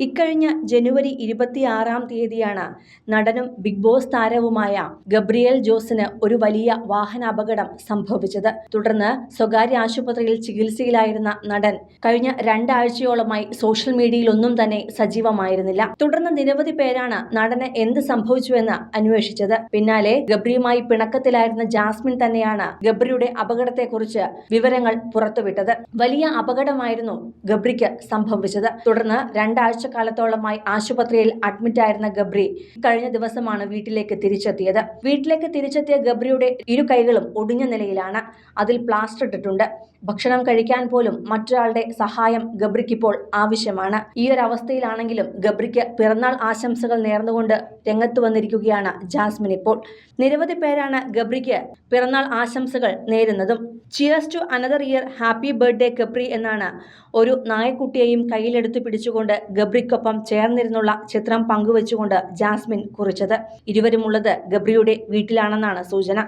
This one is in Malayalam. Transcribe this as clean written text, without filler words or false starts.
ഇക്കഴിഞ്ഞ ജനുവരി 26 നടനും ബിഗ് ബോസ് താരവുമായ ഗബ്രിയേൽ ജോസിന് ഒരു വലിയ വാഹനാപകടം സംഭവിച്ചത്. തുടർന്ന് സ്വകാര്യ ആശുപത്രിയിൽ ചികിത്സയിലായിരുന്ന നടൻ കഴിഞ്ഞ 2 ആഴ്ചയോളമായി സോഷ്യൽ മീഡിയയിലൊന്നും തന്നെ സജീവമായിരുന്നില്ല. തുടർന്ന് നിരവധി പേരാണ് നടന് എന്ത് സംഭവിച്ചുവെന്ന് അന്വേഷിച്ചത്. പിന്നാലെ ഗബ്രിയുമായി പിണക്കത്തിലായിരുന്ന ജാസ്മിൻ തന്നെയാണ് ഗബ്രിയുടെ അപകടത്തെക്കുറിച്ച് വിവരങ്ങൾ പുറത്തുവിട്ടത്. വലിയ അപകടമായിരുന്നു ഗബ്രിക്ക് സംഭവിച്ചത്. തുടർന്ന് 2 ആഴ്ചക്കാലത്തോളമായി ആശുപത്രിയിൽ അഡ്മിറ്റായിരുന്ന ഗബ്രി കഴിഞ്ഞ ദിവസമാണ് വീട്ടിലേക്ക് തിരിച്ചെത്തിയത്. വീട്ടിലേക്ക് തിരിച്ചെത്തിയ ഗബ്രിയുടെ 2 കൈകളും ഒടിഞ്ഞ നിലയിലാണ്. അതിൽ പ്ലാസ്റ്റർ ഇട്ടിട്ടുണ്ട്. ഭക്ഷണം കഴിക്കാൻ പോലും മറ്റൊരാളുടെ സഹായം ഗബ്രിക്കിപ്പോൾ ആവശ്യമാണ്. ഈ ഒരു അവസ്ഥയിലാണെങ്കിലും ഗബ്രിക്ക് പിറന്നാൾ ആശംസകൾ നേർന്നുകൊണ്ട് രംഗത്ത് വന്നിരിക്കുകയാണ് ജാസ്മിൻ. ഇപ്പോൾ നിരവധി പേരാണ് ഗബ്രിക്ക് പിറന്നാൾ ആശംസകൾ നേരുന്നതും. Cheers to another year, happy birthday ഗബ്രി എന്നാണ് ഒരു നായക്കുട്ടിയെയും കയ്യിലെടുത്തു പിടിച്ചുകൊണ്ട് ഗബ്രിക്കൊപ്പം ചേർന്നിരുന്നുള്ള ചിത്രം പങ്കുവച്ചുകൊണ്ട് ജാസ്മിൻ കുറിച്ചത്. ഇരുവരുമുള്ളത് ഗബ്രിയുടെ വീട്ടിലാണെന്നാണ് സൂചന.